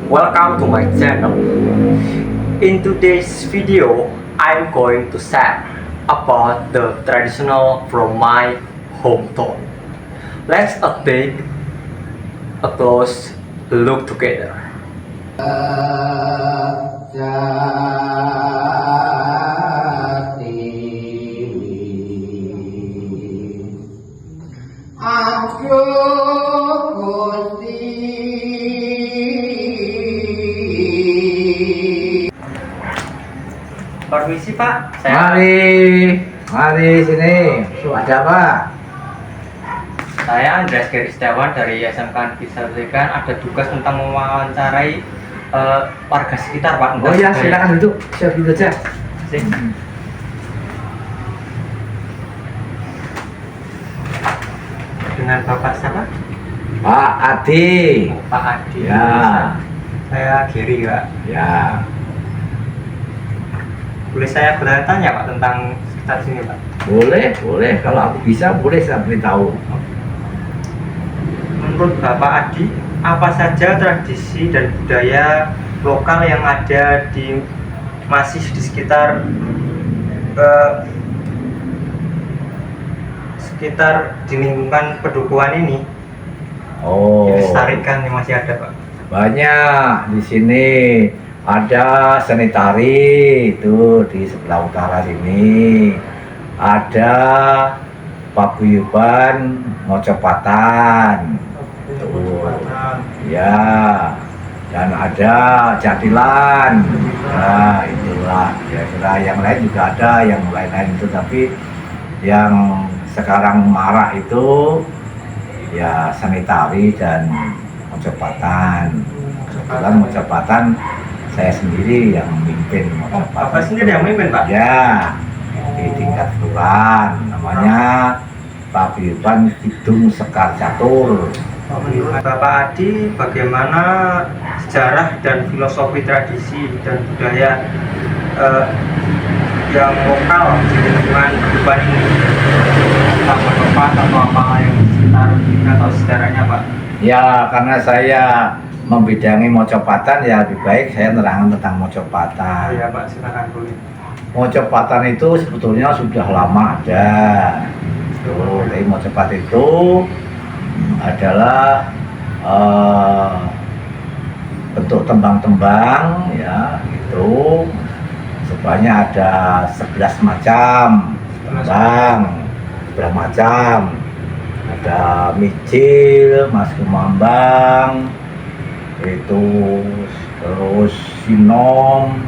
Welcome to my channel. In today's video, I'm going to share about the traditional from my hometown. Let's take a close look together. Permisi Pak, Mari sini. Ada apa? saya Andreas Geristawan dari SMK Bisa Berikan. Ada tugas tentang mewawancarai warga sekitar Pak. Oh ya, silakan duduk. Siap duduk aja. Sip. Dengan Bapak siapa? Pak Adi. Pak Adi. Ya. Saya Giri Pak. Ya. Boleh saya bertanya Pak tentang sekitar sini Pak? Boleh. Kalau aku bisa, boleh saya beritahu. Menurut Bapak Adi, apa saja tradisi dan budaya lokal yang ada masih di sekitar di lingkungan pedukuhan ini? Oh. Dilestarikan yang masih ada Pak. Banyak di sini. Ada seni tari itu di sebelah utara sini. Ada paguyuban Mojopatan. Ya, dan ada jadilan. Nah, itulah kira-kira. Yang lain juga ada, yang lain-lain itu, tapi yang sekarang marak itu ya seni tari dan Mojopatan. Kebetulan Mojopatan saya sendiri yang memimpin Mojopatan. Bapak sendiri yang memimpin Pak? Ya, di tingkat kelurahan, namanya Paguyuban Kidung Sekar Catur. Menurut Bapak Adi, bagaimana sejarah dan filosofi tradisi dan budaya yang lokal di lingkungan kehidupan ini? Apa tempat atau apa yang sekitar atau sejarahnya Pak? Ya, karena saya membidangi Mojopatan, ya lebih baik saya terangkan tentang Mojopatan. Iya Pak, silakan boleh. Mojopatan itu sebetulnya sudah lama ada. Tapi Mojopatan itu adalah bentuk tembang-tembang ya, itu sebanyak ada 11 macam tembang, 11 macam. Ada Micil, Mas Kumambang, itu terus Sinom,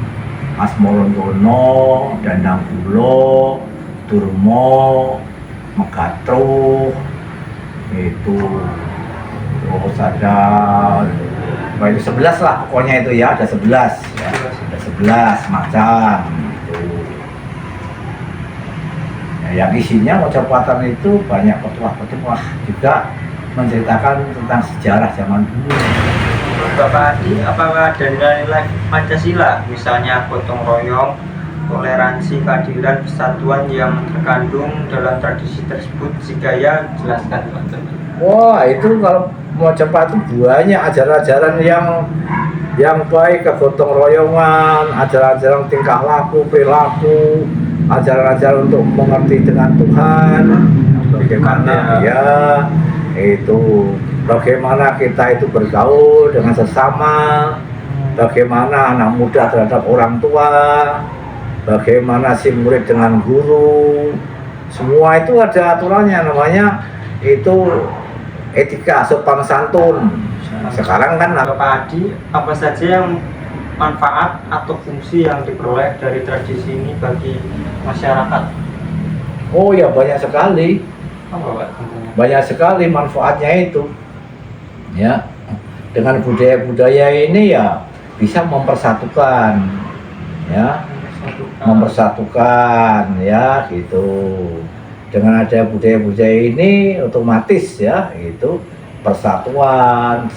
Mas Morondono, Dandang Bulo, Durmo, Megatruh, itu terus ada itu 11 lah pokoknya itu ya, ada 11 ya, ada 11 macam itu. Ya, yang isinya Mojopatan itu banyak petuah-petuah juga menceritakan tentang sejarah zaman dulu. Menurut Bapak Adi, apakah ada nilai Pancasila, misalnya gotong royong, toleransi, keadilan, persatuan yang terkandung dalam tradisi tersebut? Jika ya, jelaskan Pak. Wah, itu kalau Mojopatan banyak ajaran-ajaran yang baik, kegotong royongan, ajaran-ajaran tingkah laku, perilaku, ajaran-ajaran untuk mengerti dengan Tuhan, bagaimana ya itu, bagaimana kita itu bergaul dengan sesama, bagaimana anak muda terhadap orang tua, bagaimana si murid dengan guru, semua itu ada aturannya, namanya itu etika sopan santun. Nah, sekarang kan Bapak Adi, apa saja yang manfaat atau fungsi yang diperoleh dari tradisi ini bagi masyarakat? oh ya, banyak sekali. Apa Pak tentunya? Banyak sekali manfaatnya itu ya. Dengan budaya-budaya ini ya bisa mempersatukan ya, mempersatukan ya gitu. Dengan ada budaya-budaya ini otomatis ya itu persatuan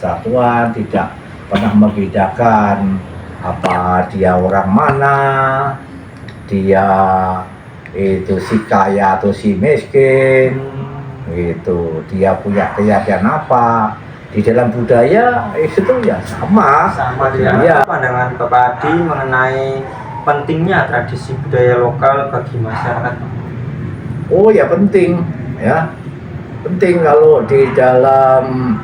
tidak pernah membedakan apa dia orang mana, dia itu si kaya atau si miskin, itu dia punya keyakinan apa, di dalam budaya itu ya sama. Sama ya. Ya. Pandangan Bapak Adi mengenai pentingnya tradisi budaya lokal bagi masyarakat. Oh ya penting ya, penting kalau di dalam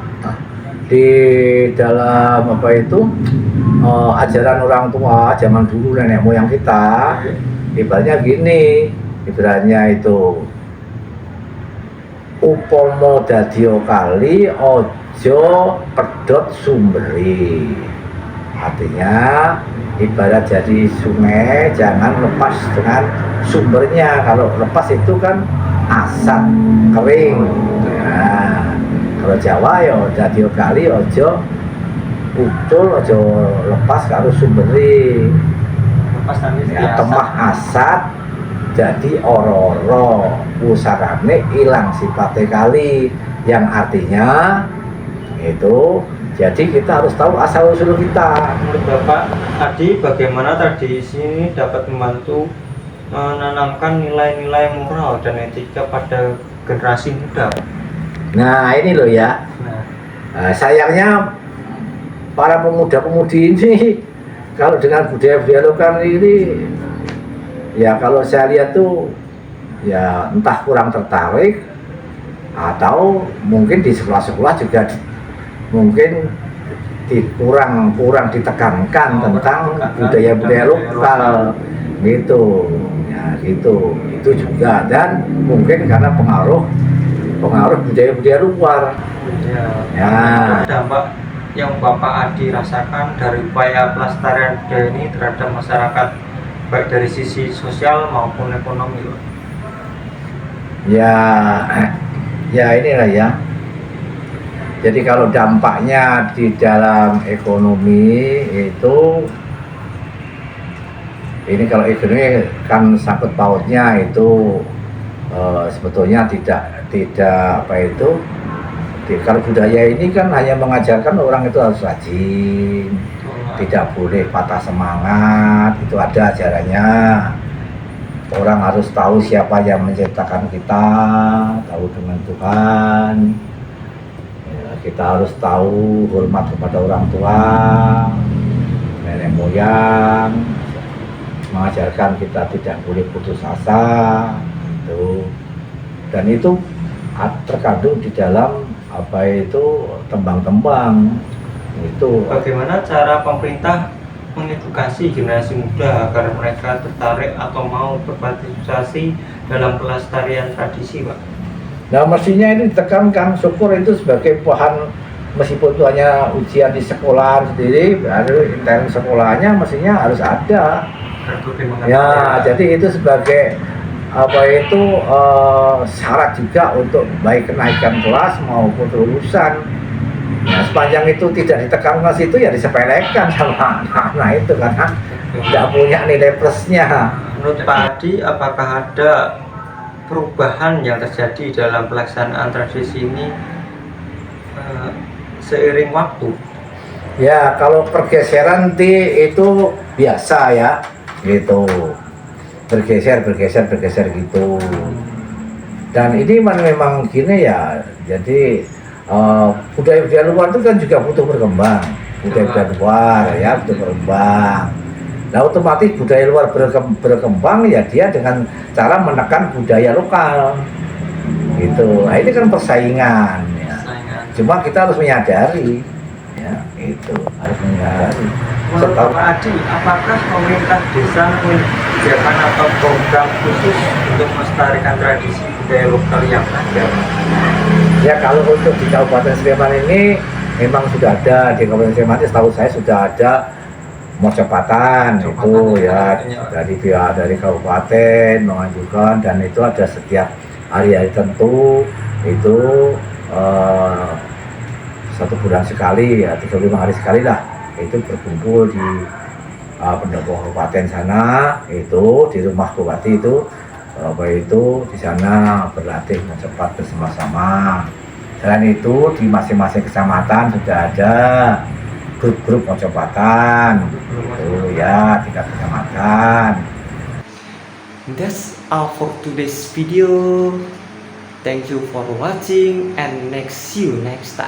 apa itu ajaran orang tua zaman dulu nenek moyang kita, ibaratnya gini, ibaratnya itu upomo dadio kali ojo pedot sumberi, artinya ibarat jadi sungai jangan lepas dengan sumbernya. Kalau lepas itu kan asat kering. Nah, kalau Jawa ya dadio kali ojo ucul ojo lepas karo sumberi. Lepas tadi Ya, temah asat jadi ororo usarane ilang sifatnya kali, yang artinya itu jadi kita harus tahu asal usul kita. Menurut Bapak Adi, bagaimana tradisi ini dapat membantu menanamkan nilai-nilai moral dan etika pada generasi muda? Nah ini loh ya, sayangnya para pemuda-pemudi ini kalau dengan budaya-budaya lokal ini ya kalau saya lihat tuh ya entah kurang tertarik atau mungkin di sekolah-sekolah juga mungkin kurang ditekankan tentang budaya-budaya lokal gitu ya, gitu itu juga, dan mungkin karena pengaruh budaya-budaya luar ya. Dampak yang Bapak Adi rasakan dari upaya pelestarian budaya ini terhadap masyarakat baik dari sisi sosial maupun ekonomi, Pak? Ya inilah ya. Jadi kalau dampaknya di dalam ekonomi itu, ini kalau ekonomi kan sangkut pautnya itu sebetulnya tidak apa itu. Kalau budaya ini kan hanya mengajarkan orang itu harus rajin, tidak boleh patah semangat, itu ada ajarannya. Orang harus tahu siapa yang menciptakan kita, tahu dengan Tuhan. Kita harus tahu hormat kepada orang tua, nenek moyang, mengajarkan kita tidak boleh putus asa, itu. Dan itu terkandung di dalam apa itu tembang-tembang itu. Bagaimana cara pemerintah mengedukasi generasi muda agar mereka tertarik atau mau berpartisipasi dalam pelestarian tradisi, Pak? Nah mestinya ini ditekankan, syukur itu sebagai bahan, meskipun itu hanya ujian di sekolah sendiri, baru intern sekolahnya mestinya harus ada. Ya, jadi itu sebagai apa itu syarat juga untuk baik kenaikan kelas maupun lulusan. Nah, sepanjang itu tidak ditekankan situ ya disepelekan sama anak-anak itu karena tidak punya nilai plusnya. Menurut Pak Adi, apakah ada perubahan yang terjadi dalam pelaksanaan tradisi ini seiring waktu? Ya, kalau pergeseran itu biasa ya, gitu. Bergeser gitu. Dan ini memang gini ya, jadi budaya-budaya luar itu kan juga butuh berkembang. Budaya-budaya luar ya butuh berkembang. Nah otomatis budaya luar berkembang ya dia dengan cara menekan budaya lokal gitu. Nah ini kan persaingan ya. Cuma kita harus menyadari ya, itu harus menyadari. Menurut Pak Adi, apakah pemerintah desa menyediakan atau program khusus untuk melestarikan tradisi budaya lokal yang ada? Ya kalau untuk di Kabupaten Sleman ini memang sudah ada, di Kabupaten Sleman setahu saya sudah ada Mojopatan itu ya dari kabupaten mengajukan, dan itu ada setiap hari-hari tentu itu 1 bulan sekali ya 35 hari sekali lah itu berkumpul di pendopo kabupaten sana, itu di rumah bupati itu apa itu di sana berlatih Mojopat bersama-sama. Selain itu di masing-masing kecamatan sudah ada grup-grup Mojopatan itu ya 3 kecamatan. That's all for today's video. Thank you for watching and see you next time.